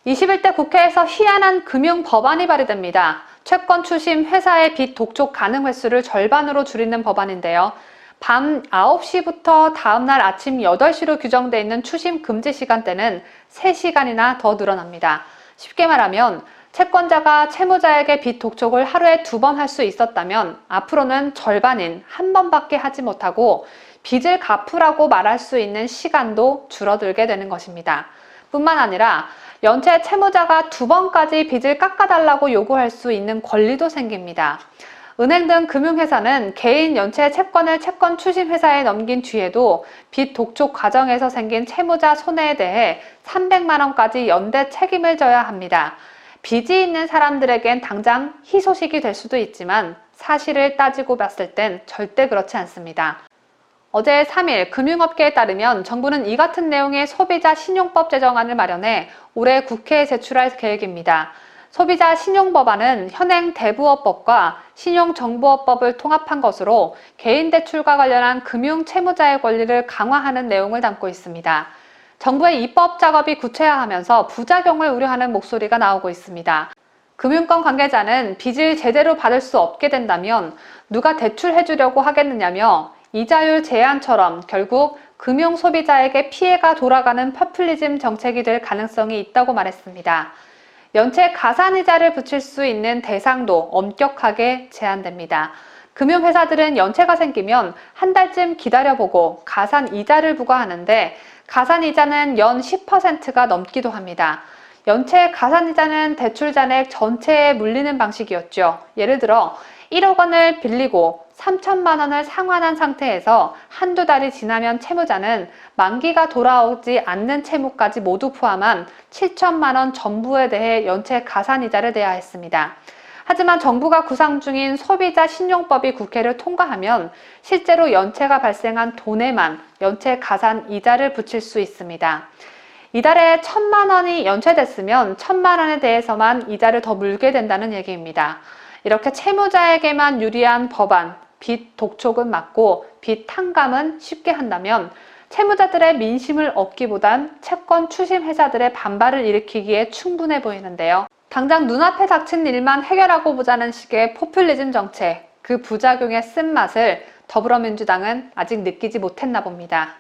21대 국회에서 희한한 금융법안이 발의됩니다. 채권 추심 회사의 빚 독촉 가능 횟수를 절반으로 줄이는 법안인데요. 밤 9시부터 다음날 아침 8시로 규정되어 있는 추심 금지 시간대는 3시간이나 더 늘어납니다. 쉽게 말하면 채권자가 채무자에게 빚 독촉을 하루에 2번 할 수 있었다면 앞으로는 절반인 1번밖에 하지 못하고 빚을 갚으라고 말할 수 있는 시간도 줄어들게 되는 것입니다. 뿐만 아니라 연체 채무자가 2번까지 빚을 깎아달라고 요구할 수 있는 권리도 생깁니다. 은행 등 금융회사는 개인 연체 채권을 채권 추심 회사에 넘긴 뒤에도 빚 독촉 과정에서 생긴 채무자 손해에 대해 300만 원까지 연대 책임을 져야 합니다. 빚이 있는 사람들에겐 당장 희소식이 될 수도 있지만 사실을 따지고 봤을 땐 절대 그렇지 않습니다. 어제 3일 금융업계에 따르면 정부는 이 같은 내용의 소비자 신용법 제정안을 마련해 올해 국회에 제출할 계획입니다. 소비자 신용법안은 현행 대부업법과 신용정보업법을 통합한 것으로 개인대출과 관련한 금융채무자의 권리를 강화하는 내용을 담고 있습니다. 정부의 입법 작업이 구체화하면서 부작용을 우려하는 목소리가 나오고 있습니다. 금융권 관계자는 빚을 제대로 받을 수 없게 된다면 누가 대출해주려고 하겠느냐며 이자율 제한처럼 결국 금융 소비자에게 피해가 돌아가는 포퓰리즘 정책이 될 가능성이 있다고 말했습니다. 연체 가산이자를 붙일 수 있는 대상도 엄격하게 제한됩니다. 금융회사들은 연체가 생기면 한 달쯤 기다려보고 가산이자를 부과하는데 가산이자는 연 10%가 넘기도 합니다. 연체 가산이자는 대출 잔액 전체에 물리는 방식이었죠. 예를 들어 1억 원을 빌리고 3천만 원을 상환한 상태에서 한두 달이 지나면 채무자는 만기가 돌아오지 않는 채무까지 모두 포함한 7천만 원 전부에 대해 연체 가산이자를 내야 했습니다. 하지만 정부가 구상 중인 소비자 신용법이 국회를 통과하면 실제로 연체가 발생한 돈에만 연체 가산이자를 붙일 수 있습니다. 이달에 1천만 원이 연체됐으면 1천만 원에 대해서만 이자를 더 물게 된다는 얘기입니다. 이렇게 채무자에게만 유리한 법안, 빚 독촉은 막고 빚 탕감은 쉽게 한다면 채무자들의 민심을 얻기보단 채권 추심 회사들의 반발을 일으키기에 충분해 보이는데요. 당장 눈앞에 닥친 일만 해결하고 보자는 식의 포퓰리즘 정책, 그 부작용의 쓴맛을 더불어민주당은 아직 느끼지 못했나 봅니다.